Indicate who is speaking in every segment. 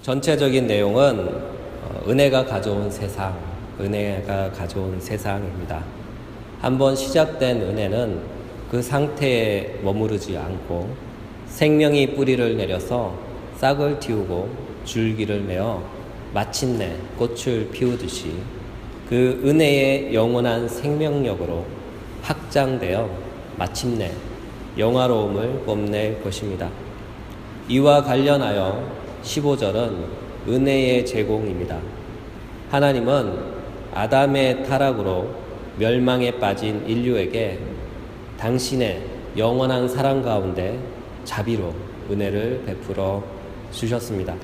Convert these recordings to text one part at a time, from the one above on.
Speaker 1: 전체적인 내용은 은혜가 가져온 세상입니다. 한번 시작된 은혜는 그 상태에 머무르지 않고 생명이 뿌리를 내려서 싹을 틔우고 줄기를 메어 마침내 꽃을 피우듯이 그 은혜의 영원한 생명력으로 확장되어 마침내 영화로움을 뽐낼 것입니다. 이와 관련하여 15절은 은혜의 제공입니다. 하나님은 아담의 타락으로 멸망에 빠진 인류에게 당신의 영원한 사랑 가운데 자비로 은혜를 베풀어 주셨습니다.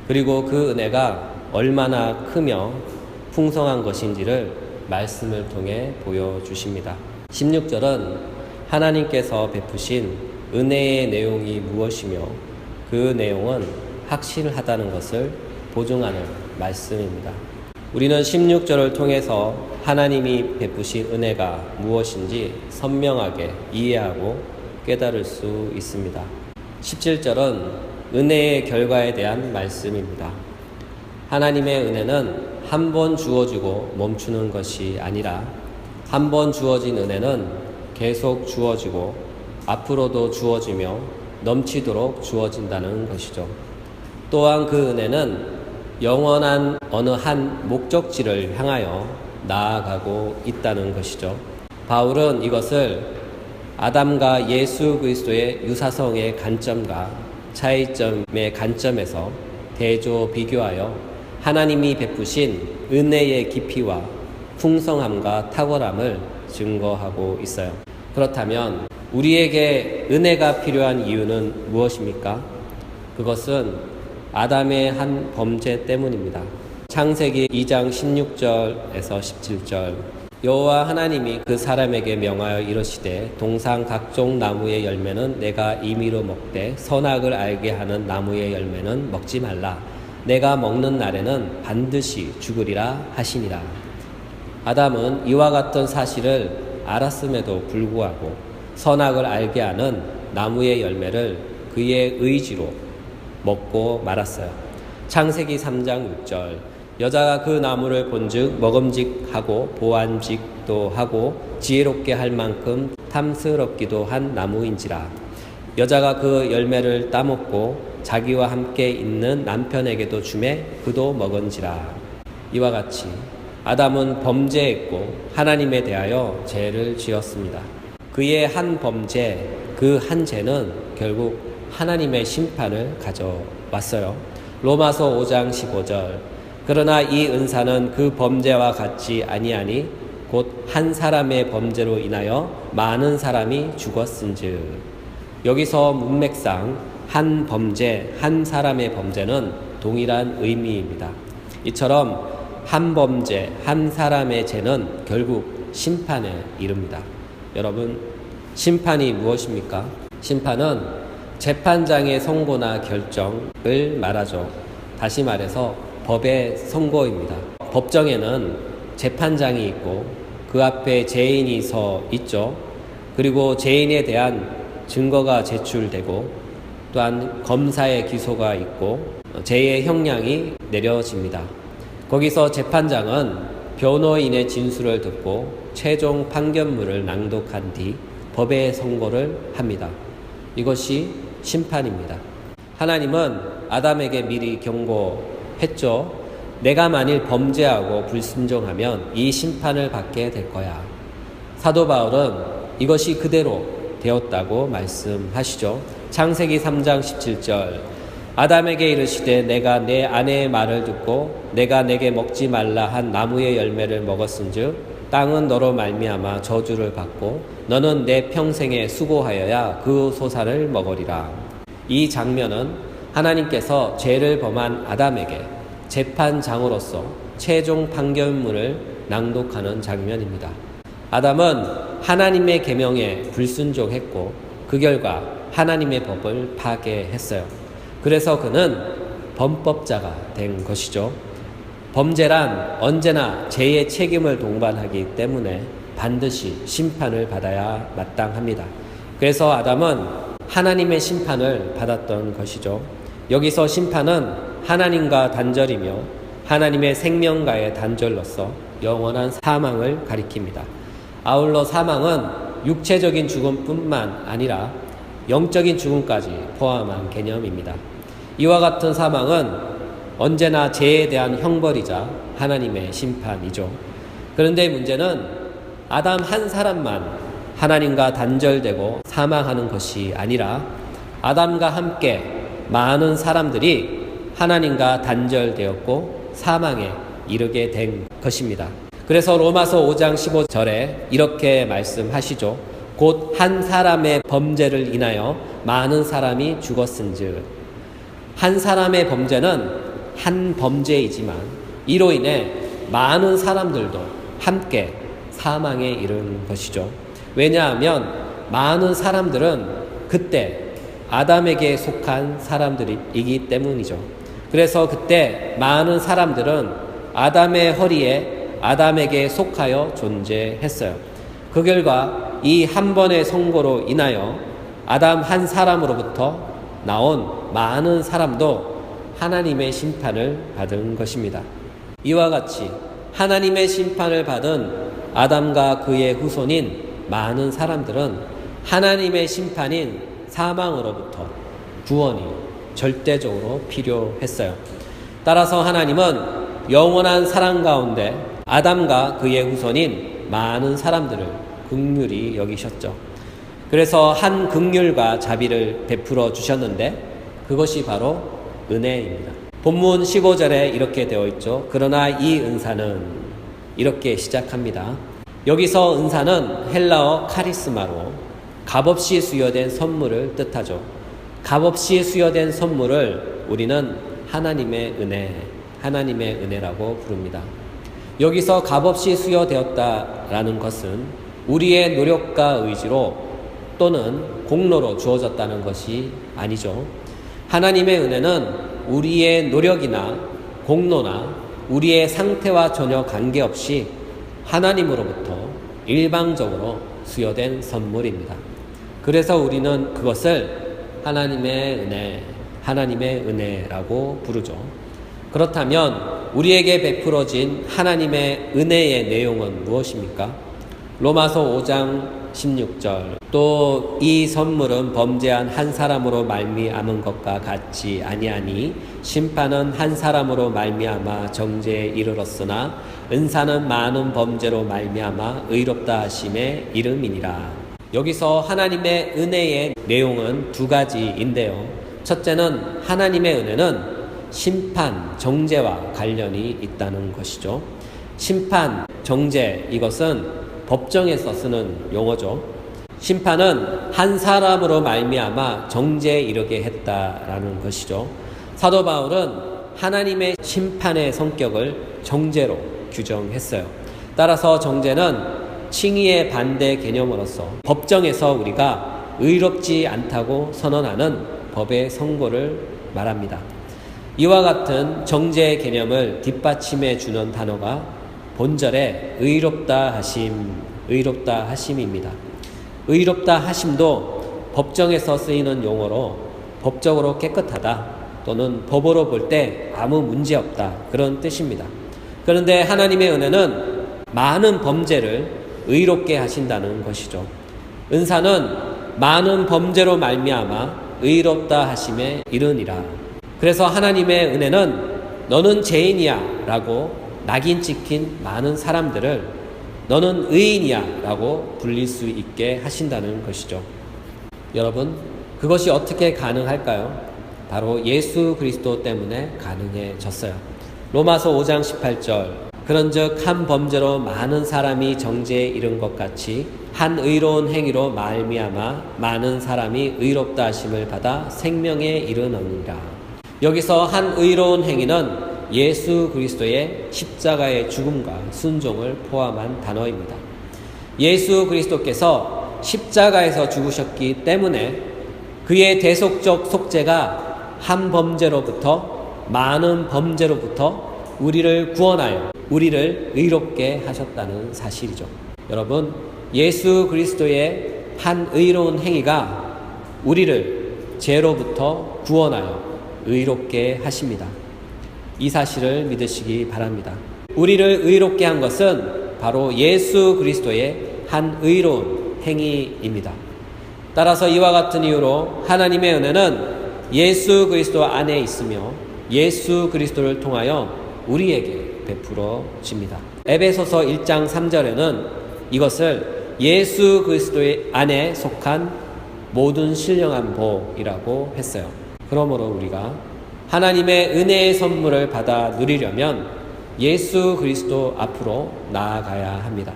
Speaker 1: 그리고 그 은혜가 얼마나 크며 풍성한 것인지를 말씀을 통해 보여주십니다. 16절은 하나님께서 베푸신 은혜의 내용이 무엇이며 그 내용은 확실하다는 것을 보증하는 말씀입니다. 우리는 16절을 통해서 하나님이 베푸신 은혜가 무엇인지 선명하게 이해하고 깨달을 수 있습니다. 17절은 은혜의 결과에 대한 말씀입니다. 하나님의 은혜는 한 번 주어지고 멈추는 것이 아니라 한 번 주어진 은혜는 계속 주어지고 앞으로도 주어지며 넘치도록 주어진다는 것이죠. 또한 그 은혜는 영원한 어느 한 목적지를 향하여 나아가고 있다는 것이죠. 바울은 이것을 아담과 예수 그리스도의 유사성의 관점과 차이점의 관점에서 대조 비교하여 하나님이 베푸신 은혜의 깊이와 풍성함과 탁월함을 증거하고 있어요. 그렇다면 우리에게 은혜가 필요한 이유는 무엇입니까? 그것은 아담의 한 범죄 때문입니다. 창세기 2장 16절에서 17절 여호와 하나님이 그 사람에게 명하여 이르시되 동상 각종 나무의 열매는 내가 임의로 먹되 선악을 알게 하는 나무의 열매는 먹지 말라. 내가 먹는 날에는 반드시 죽으리라 하시니라. 아담은 이와 같은 사실을 알았음에도 불구하고 선악을 알게 하는 나무의 열매를 그의 의지로 먹고 말았어요. 창세기 3장 6절 여자가 그 나무를 본즉 먹음직하고 보안직도 하고 지혜롭게 할 만큼 탐스럽기도 한 나무인지라. 여자가 그 열매를 따먹고 자기와 함께 있는 남편에게도 주매 그도 먹은지라. 이와 같이 아담은 범죄했고 하나님에 대하여 죄를 지었습니다. 그의 한 범죄, 그 한 죄는 결국 하나님의 심판을 가져왔어요. 로마서 5장 15절 그러나 이 은사는 그 범죄와 같지 아니하니 곧 한 사람의 범죄로 인하여 많은 사람이 죽었은즉. 여기서 문맥상 한 범죄, 한 사람의 범죄는 동일한 의미입니다. 이처럼 한 범죄, 한 사람의 죄는 결국 심판에 이릅니다. 여러분, 심판이 무엇입니까? 심판은 재판장의 선고나 결정을 말하죠. 다시 말해서 법의 선고입니다. 법정에는 재판장이 있고 그 앞에 죄인이 서 있죠. 그리고 죄인에 대한 증거가 제출되고 또한 검사의 기소가 있고 죄의 형량이 내려집니다. 거기서 재판장은 변호인의 진술을 듣고 최종 판결문을 낭독한 뒤 법의 선고를 합니다. 이것이 심판입니다. 하나님은 아담에게 미리 경고했죠. 내가 만일 범죄하고 불순종하면 이 심판을 받게 될 거야. 사도 바울은 이것이 그대로 되었다고 말씀하시죠. 창세기 3장 17절 아담에게 이르시되 내가 내 아내의 말을 듣고 내가 내게 먹지 말라 한 나무의 열매를 먹었은즉 땅은 너로 말미암아 저주를 받고 너는 내 평생에 수고하여야 그 소산을 먹으리라. 이 장면은 하나님께서 죄를 범한 아담에게 재판장으로서 최종 판결문을 낭독하는 장면입니다. 아담은 하나님의 계명에 불순종했고 그 결과 하나님의 법을 파괴했어요. 그래서 그는 범법자가 된 것이죠. 범죄란 언제나 죄의 책임을 동반하기 때문에 반드시 심판을 받아야 마땅합니다. 그래서 아담은 하나님의 심판을 받았던 것이죠. 여기서 심판은 하나님과 단절이며 하나님의 생명과의 단절로서 영원한 사망을 가리킵니다. 아울러 사망은 육체적인 죽음뿐만 아니라 영적인 죽음까지 포함한 개념입니다. 이와 같은 사망은 언제나 죄에 대한 형벌이자 하나님의 심판이죠. 그런데 문제는 아담 한 사람만 하나님과 단절되고 사망하는 것이 아니라 아담과 함께 많은 사람들이 하나님과 단절되었고 사망에 이르게 된 것입니다. 그래서 로마서 5장 15절에 이렇게 말씀하시죠. 곧 한 사람의 범죄를 인하여 많은 사람이 죽었은즉. 한 사람의 범죄는 한 범죄이지만 이로 인해 많은 사람들도 함께 사망에 이른 것이죠. 왜냐하면 많은 사람들은 그때 아담에게 속한 사람들이기 때문이죠. 그래서 그때 많은 사람들은 아담의 허리에 아담에게 속하여 존재했어요. 그 결과 이 한 번의 선고로 인하여 아담 한 사람으로부터 나온 많은 사람도 하나님의 심판을 받은 것입니다. 이와 같이 하나님의 심판을 받은 아담과 그의 후손인 많은 사람들은 하나님의 심판인 사망으로부터 구원이 절대적으로 필요했어요. 따라서 하나님은 영원한 사랑 가운데 아담과 그의 후손인 많은 사람들을 긍휼히 여기셨죠. 그래서 한 긍휼과 자비를 베풀어 주셨는데 그것이 바로 은혜입니다. 본문 15절에 이렇게 되어 있죠. 그러나 이 은사는 이렇게 시작합니다. 여기서 은사는 헬라어 카리스마로 값없이 수여된 선물을 뜻하죠. 값없이 수여된 선물을 우리는 하나님의 은혜라고 부릅니다. 여기서 값없이 수여되었다라는 것은 우리의 노력과 의지로 또는 공로로 주어졌다는 것이 아니죠. 하나님의 은혜는 우리의 노력이나 공로나 우리의 상태와 전혀 관계없이 하나님으로부터 일방적으로 수여된 선물입니다. 그래서 우리는 그것을 하나님의 은혜라고 부르죠. 그렇다면 우리에게 베풀어진 하나님의 은혜의 내용은 무엇입니까? 로마서 5장 16절 또 이 선물은 범죄한 한 사람으로 말미암은 것과 같지 아니하니 심판은 한 사람으로 말미암아 정죄에 이르렀으나 은사는 많은 범죄로 말미암아 의롭다 하심에 이름이니라. 여기서 하나님의 은혜의 내용은 두 가지인데요. 첫째는 하나님의 은혜는 심판, 정죄와 관련이 있다는 것이죠. 심판, 정죄 이것은 법정에서 쓰는 용어죠. 심판은 한 사람으로 말미암아 정죄에 이르게 했다라는 것이죠. 사도 바울은 하나님의 심판의 성격을 정죄로 규정했어요. 따라서 정죄는 칭의의 반대 개념으로서 법정에서 우리가 의롭지 않다고 선언하는 법의 선고를 말합니다. 이와 같은 정죄의 개념을 뒷받침해 주는 단어가 본절에 의롭다 하심입니다. 의롭다 하심도 법정에서 쓰이는 용어로 법적으로 깨끗하다 또는 법으로 볼 때 아무 문제 없다 그런 뜻입니다. 그런데 하나님의 은혜는 많은 범죄를 의롭게 하신다는 것이죠. 은사는 많은 범죄로 말미암아 의롭다 하심에 이르니라. 그래서 하나님의 은혜는 너는 죄인이야 라고 낙인 찍힌 많은 사람들을 너는 의인이야 라고 불릴 수 있게 하신다는 것이죠. 여러분, 그것이 어떻게 가능할까요? 바로 예수 그리스도 때문에 가능해졌어요. 로마서 5장 18절 그런즉 한 범죄로 많은 사람이 정죄에 이른 것 같이 한 의로운 행위로 말미암아 많은 사람이 의롭다 하심을 받아 생명에 이르느니라. 여기서 한 의로운 행위는 예수 그리스도의 십자가의 죽음과 순종을 포함한 단어입니다. 예수 그리스도께서 십자가에서 죽으셨기 때문에 그의 대속적 속죄가 한 범죄로부터 많은 범죄로부터 우리를 구원하여 우리를 의롭게 하셨다는 사실이죠. 여러분, 예수 그리스도의 한 의로운 행위가 우리를 죄로부터 구원하여 의롭게 하십니다. 이 사실을 믿으시기 바랍니다. 우리를 의롭게 한 것은 바로 예수 그리스도의 한 의로운 행위입니다. 따라서 이와 같은 이유로 하나님의 은혜는 예수 그리스도 안에 있으며 예수 그리스도를 통하여 우리에게 베풀어집니다. 에베소서 1장 3절에는 이것을 예수 그리스도의 안에 속한 모든 신령한 복이라고 했어요. 그러므로 우리가 하나님의 은혜의 선물을 받아 누리려면 예수 그리스도 앞으로 나아가야 합니다.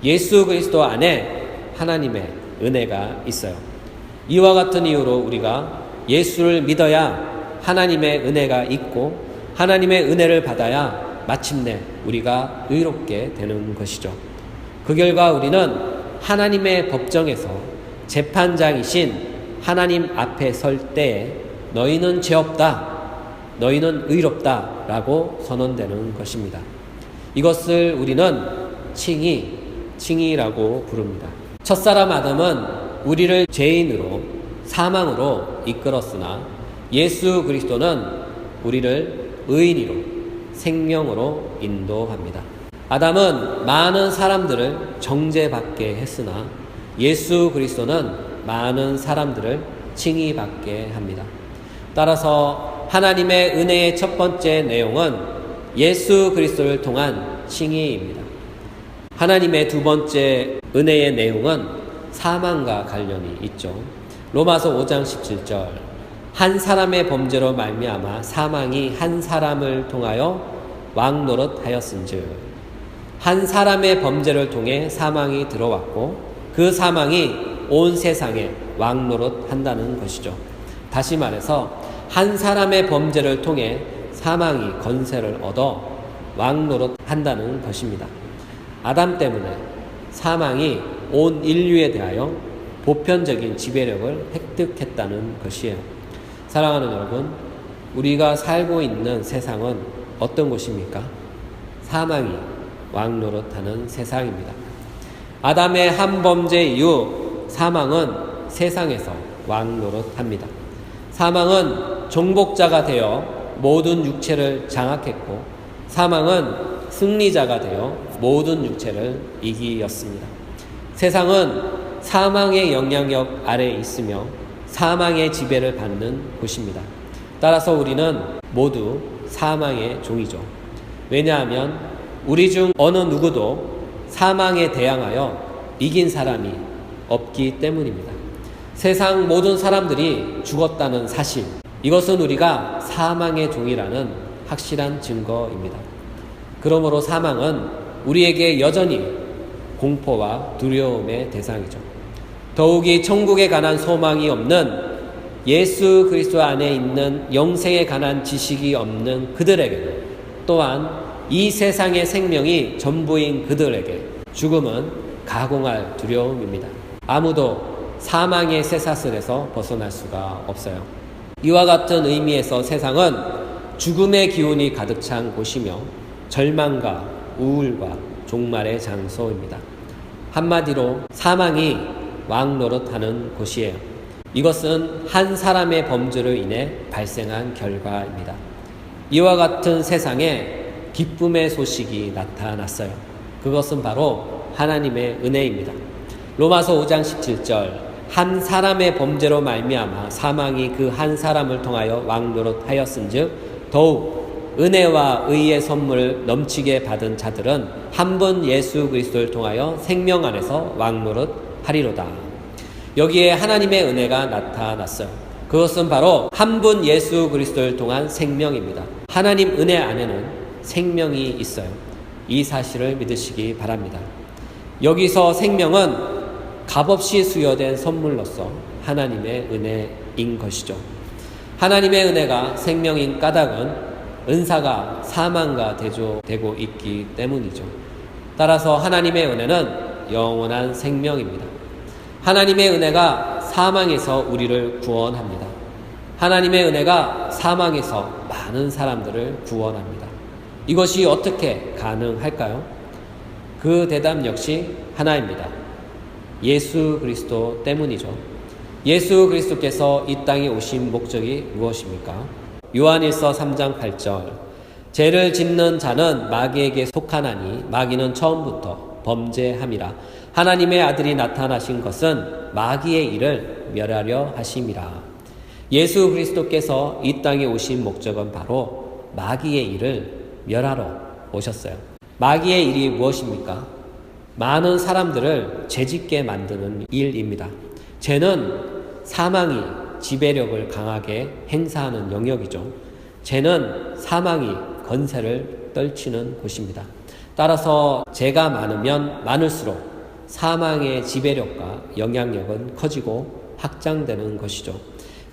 Speaker 1: 예수 그리스도 안에 하나님의 은혜가 있어요. 이와 같은 이유로 우리가 예수를 믿어야 하나님의 은혜가 있고 하나님의 은혜를 받아야 마침내 우리가 의롭게 되는 것이죠. 그 결과 우리는 하나님의 법정에서 재판장이신 하나님 앞에 설 때에 너희는 죄 없다, 너희는 의롭다 라고 선언되는 것입니다. 이것을 우리는 칭의라고 부릅니다. 첫사람 아담은 우리를 죄인으로 사망으로 이끌었으나 예수 그리스도는 우리를 의인으로 생명으로 인도합니다. 아담은 많은 사람들을 정죄받게 했으나 예수 그리스도는 많은 사람들을 칭의받게 합니다. 따라서 하나님의 은혜의 첫 번째 내용은 예수 그리스도를 통한 칭의입니다. 하나님의 두 번째 은혜의 내용은 사망과 관련이 있죠. 로마서 5장 17절 한 사람의 범죄로 말미암아 사망이 한 사람을 통하여 왕노릇하였은즉 한 사람의 범죄를 통해 사망이 들어왔고 그 사망이 온 세상에 왕노릇한다는 것이죠. 다시 말해서 한 사람의 범죄를 통해 사망이 건세를 얻어 왕노릇한다는 것입니다. 아담 때문에 사망이 온 인류에 대하여 보편적인 지배력을 획득했다는 것이에요. 사랑하는 여러분, 우리가 살고 있는 세상은 어떤 곳입니까? 사망이 왕노릇하는 세상입니다. 아담의 한 범죄 이후 사망은 세상에서 왕노릇합니다. 사망은 정복자가 되어 모든 육체를 장악했고 사망은 승리자가 되어 모든 육체를 이기었습니다. 세상은 사망의 영향력 아래에 있으며 사망의 지배를 받는 곳입니다. 따라서 우리는 모두 사망의 종이죠. 왜냐하면 우리 중 어느 누구도 사망에 대항하여 이긴 사람이 없기 때문입니다. 세상 모든 사람들이 죽었다는 사실, 이것은 우리가 사망의 종이라는 확실한 증거입니다. 그러므로 사망은 우리에게 여전히 공포와 두려움의 대상이죠. 더욱이 천국에 관한 소망이 없는 예수 그리스도 안에 있는 영생에 관한 지식이 없는 그들에게는 또한 이 세상의 생명이 전부인 그들에게 죽음은 가공할 두려움입니다. 아무도 사망의 쇠사슬에서 벗어날 수가 없어요. 이와 같은 의미에서 세상은 죽음의 기운이 가득 찬 곳이며 절망과 우울과 종말의 장소입니다. 한마디로 사망이 왕노릇하는 곳이에요. 이것은 한 사람의 범죄로 인해 발생한 결과입니다. 이와 같은 세상에 기쁨의 소식이 나타났어요. 그것은 바로 하나님의 은혜입니다. 로마서 5장 17절 한 사람의 범죄로 말미암아 사망이 그 한 사람을 통하여 왕노릇하였은즉 더욱 은혜와 의의 선물을 넘치게 받은 자들은 한 분 예수 그리스도를 통하여 생명 안에서 왕노릇하리로다. 여기에 하나님의 은혜가 나타났어요. 그것은 바로 한 분 예수 그리스도를 통한 생명입니다. 하나님 은혜 안에는 생명이 있어요. 이 사실을 믿으시기 바랍니다. 여기서 생명은 값없이 수여된 선물로서 하나님의 은혜인 것이죠. 하나님의 은혜가 생명인 까닭은 은사가 사망과 대조되고 있기 때문이죠. 따라서 하나님의 은혜는 영원한 생명입니다. 하나님의 은혜가 사망에서 우리를 구원합니다. 하나님의 은혜가 사망에서 많은 사람들을 구원합니다. 이것이 어떻게 가능할까요? 그 대답 역시 하나입니다. 예수 그리스도 때문이죠. 예수 그리스도께서 이 땅에 오신 목적이 무엇입니까? 요한일서 3장 8절 죄를 짓는 자는 마귀에게 속하나니 마귀는 처음부터 범죄함이라. 하나님의 아들이 나타나신 것은 마귀의 일을 멸하려 하심이라. 예수 그리스도께서 이 땅에 오신 목적은 바로 마귀의 일을 멸하러 오셨어요. 마귀의 일이 무엇입니까? 많은 사람들을 죄짓게 만드는 일입니다. 죄는 사망이 지배력을 강하게 행사하는 영역이죠. 죄는 사망이 권세를 떨치는 곳입니다. 따라서 죄가 많으면 많을수록 사망의 지배력과 영향력은 커지고 확장되는 것이죠.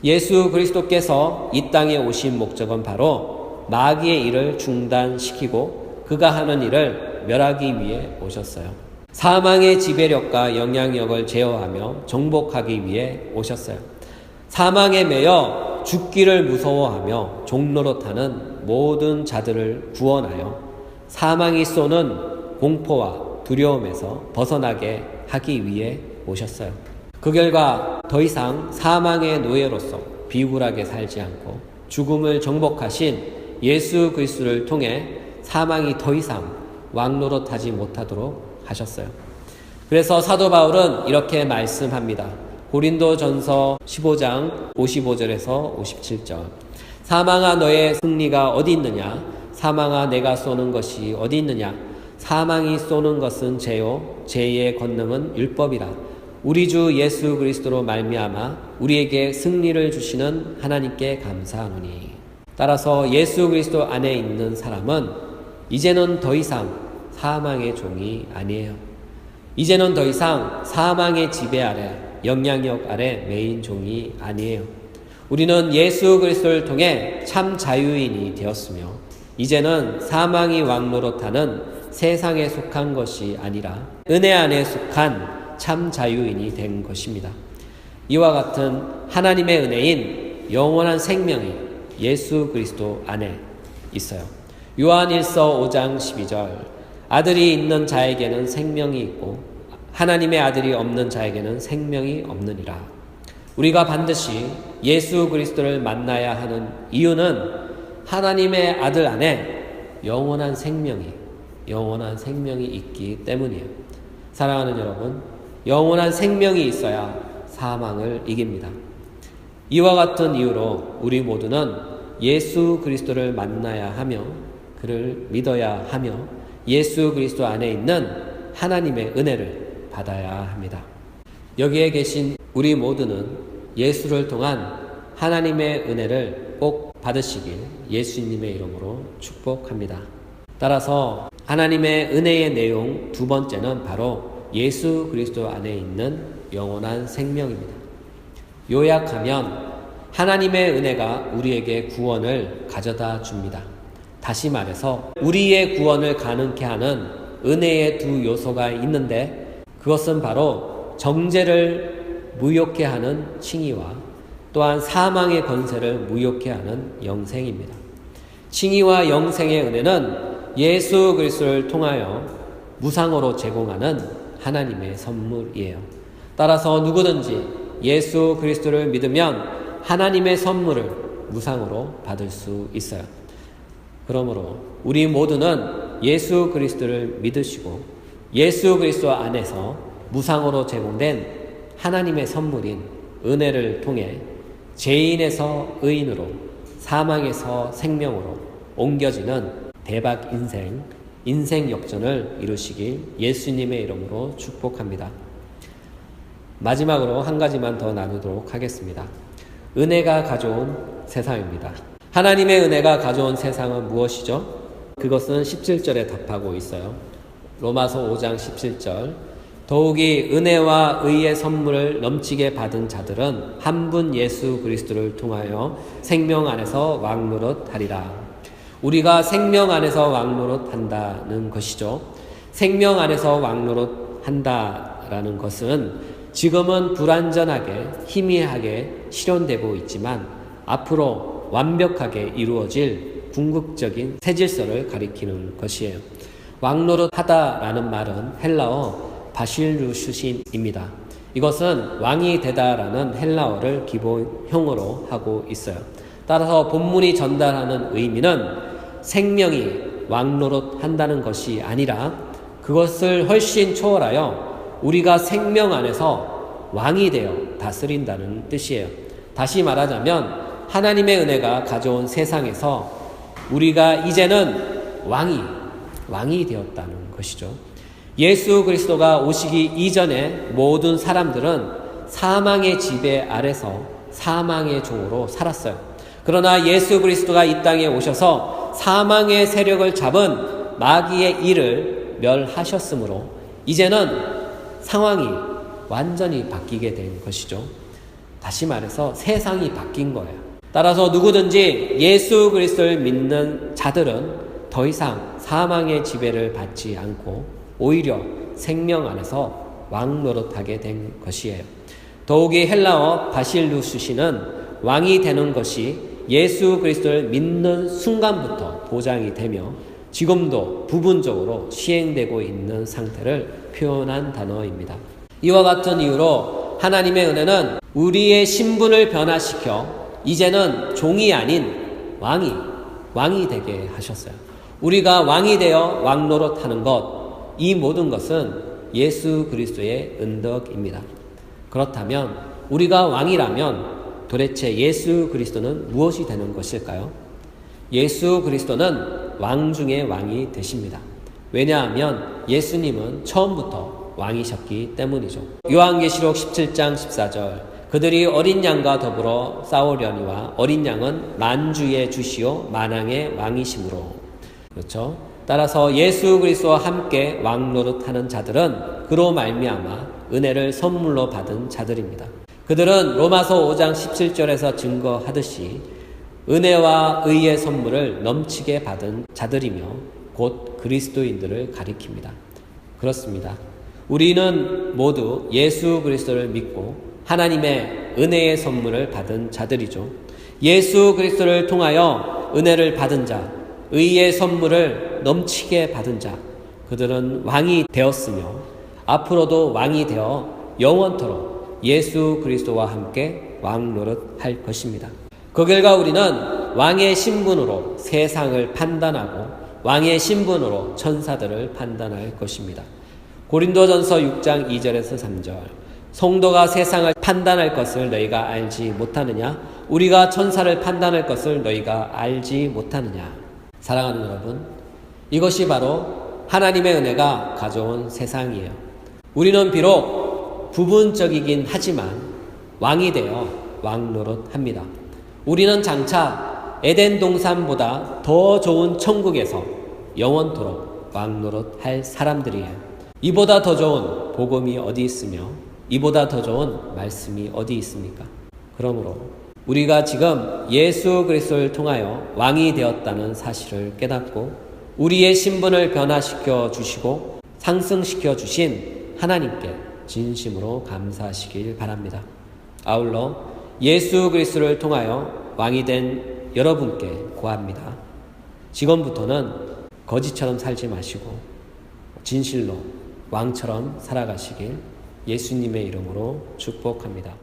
Speaker 1: 예수 그리스도께서 이 땅에 오신 목적은 바로 마귀의 일을 중단시키고 그가 하는 일을 멸하기 위해 오셨어요. 사망의 지배력과 영향력을 제어하며 정복하기 위해 오셨어요. 사망에 매여 죽기를 무서워하며 종노릇하는 모든 자들을 구원하여 사망이 쏘는 공포와 두려움에서 벗어나게 하기 위해 오셨어요. 그 결과 더 이상 사망의 노예로서 비굴하게 살지 않고 죽음을 정복하신 예수 그리스도를 통해 사망이 더 이상 왕노릇하지 못하도록 하셨어요. 그래서 사도 바울은 이렇게 말씀합니다. 고린도전서 15장 55절에서 57절. 사망아 너의 승리가 어디 있느냐? 사망아 내가 쏘는 것이 어디 있느냐? 사망이 쏘는 것은 죄요 죄의 권능은 율법이라. 우리 주 예수 그리스도로 말미암아 우리에게 승리를 주시는 하나님께 감사하노니. 따라서 예수 그리스도 안에 있는 사람은 이제는 더 이상 사망의 종이 아니에요. 이제는 더 이상 사망의 지배 아래, 영향력 아래 메인 종이 아니에요. 우리는 예수 그리스도를 통해 참 자유인이 되었으며 이제는 사망이 왕노릇하는 세상에 속한 것이 아니라 은혜 안에 속한 참 자유인이 된 것입니다. 이와 같은 하나님의 은혜인 영원한 생명이 예수 그리스도 안에 있어요. 요한일서 5장 12절. 아들이 있는 자에게는 생명이 있고 하나님의 아들이 없는 자에게는 생명이 없느니라. 우리가 반드시 예수 그리스도를 만나야 하는 이유는 하나님의 아들 안에 영원한 생명이 있기 때문이에요. 사랑하는 여러분, 영원한 생명이 있어야 사망을 이깁니다. 이와 같은 이유로 우리 모두는 예수 그리스도를 만나야 하며 그를 믿어야 하며 예수 그리스도 안에 있는 하나님의 은혜를 받아야 합니다. 여기에 계신 우리 모두는 예수를 통한 하나님의 은혜를 꼭 받으시길 예수님의 이름으로 축복합니다. 따라서 하나님의 은혜의 내용 두 번째는 바로 예수 그리스도 안에 있는 영원한 생명입니다. 요약하면 하나님의 은혜가 우리에게 구원을 가져다 줍니다. 다시 말해서 우리의 구원을 가능케 하는 은혜의 두 요소가 있는데 그것은 바로 정죄를 무효케 하는 칭의와 또한 사망의 권세를 무효케 하는 영생입니다. 칭의와 영생의 은혜는 예수 그리스도를 통하여 무상으로 제공하는 하나님의 선물이에요. 따라서 누구든지 예수 그리스도를 믿으면 하나님의 선물을 무상으로 받을 수 있어요. 그러므로 우리 모두는 예수 그리스도를 믿으시고 예수 그리스도 안에서 무상으로 제공된 하나님의 선물인 은혜를 통해 죄인에서 의인으로 사망에서 생명으로 옮겨지는 대박 인생 역전을 이루시길 예수님의 이름으로 축복합니다. 마지막으로 한 가지만 더 나누도록 하겠습니다. 은혜가 가져온 세상입니다. 하나님의 은혜가 가져온 세상은 무엇이죠? 그것은 17절에 답하고 있어요. 로마서 5장 17절. 더욱이 은혜와 의의 선물을 넘치게 받은 자들은 한 분 예수 그리스도를 통하여 생명 안에서 왕노릇하리라. 우리가 생명 안에서 왕노릇한다는 것이죠. 생명 안에서 왕노릇한다라는 것은 지금은 불완전하게 희미하게 실현되고 있지만 앞으로 완벽하게 이루어질 궁극적인 새 질서를 가리키는 것이에요. 왕노릇하다라는 말은 헬라어 바실루슈신입니다. 이것은 왕이 되다라는 헬라어를 기본형으로 하고 있어요. 따라서 본문이 전달하는 의미는 생명이 왕노릇한다는 것이 아니라 그것을 훨씬 초월하여 우리가 생명 안에서 왕이 되어 다스린다는 뜻이에요. 다시 말하자면 하나님의 은혜가 가져온 세상에서 우리가 이제는 왕이 되었다는 것이죠. 예수 그리스도가 오시기 이전에 모든 사람들은 사망의 지배 아래서 사망의 종으로 살았어요. 그러나 예수 그리스도가 이 땅에 오셔서 사망의 세력을 잡은 마귀의 일을 멸하셨으므로 이제는 상황이 완전히 바뀌게 된 것이죠. 다시 말해서 세상이 바뀐 거예요. 따라서 누구든지 예수 그리스도를 믿는 자들은 더 이상 사망의 지배를 받지 않고 오히려 생명 안에서 왕노릇하게 된 것이에요. 더욱이 헬라어 바실루스시는 왕이 되는 것이 예수 그리스도를 믿는 순간부터 보장이 되며 지금도 부분적으로 시행되고 있는 상태를 표현한 단어입니다. 이와 같은 이유로 하나님의 은혜는 우리의 신분을 변화시켜 이제는 종이 아닌 왕이 되게 하셨어요. 우리가 왕이 되어 왕노릇하는 것, 이 모든 것은 예수 그리스도의 은덕입니다. 그렇다면 우리가 왕이라면 도대체 예수 그리스도는 무엇이 되는 것일까요? 예수 그리스도는 왕 중의 왕이 되십니다. 왜냐하면 예수님은 처음부터 왕이셨기 때문이죠. 요한계시록 17장 14절 그들이 어린 양과 더불어 싸우려니와 어린 양은 만주의 주시오 만왕의 왕이심으로. 그렇죠? 따라서 예수 그리스도와 함께 왕노릇하는 자들은 그로 말미암아 은혜를 선물로 받은 자들입니다. 그들은 로마서 5장 17절에서 증거하듯이 은혜와 의의 선물을 넘치게 받은 자들이며 곧 그리스도인들을 가리킵니다. 그렇습니다. 우리는 모두 예수 그리스도를 믿고 하나님의 은혜의 선물을 받은 자들이죠. 예수 그리스도를 통하여 은혜를 받은 자, 의의 선물을 넘치게 받은 자, 그들은 왕이 되었으며 앞으로도 왕이 되어 영원토록 예수 그리스도와 함께 왕노릇할 것입니다. 그 결과 우리는 왕의 신분으로 세상을 판단하고 왕의 신분으로 천사들을 판단할 것입니다. 고린도전서 6장 2절에서 3절 성도가 세상을 판단할 것을 너희가 알지 못하느냐? 우리가 천사를 판단할 것을 너희가 알지 못하느냐? 사랑하는 여러분, 이것이 바로 하나님의 은혜가 가져온 세상이에요. 우리는 비록 부분적이긴 하지만 왕이 되어 왕노릇합니다. 우리는 장차 에덴 동산보다 더 좋은 천국에서 영원토록 왕노릇할 사람들이에요. 이보다 더 좋은 복음이 어디 있으며 이보다 더 좋은 말씀이 어디 있습니까? 그러므로 우리가 지금 예수 그리스도를 통하여 왕이 되었다는 사실을 깨닫고 우리의 신분을 변화시켜 주시고 상승시켜 주신 하나님께 진심으로 감사하시길 바랍니다. 아울러 예수 그리스도를 통하여 왕이 된 여러분께 고합니다. 지금부터는 거지처럼 살지 마시고 진실로 왕처럼 살아가시길 예수님의 이름으로 축복합니다.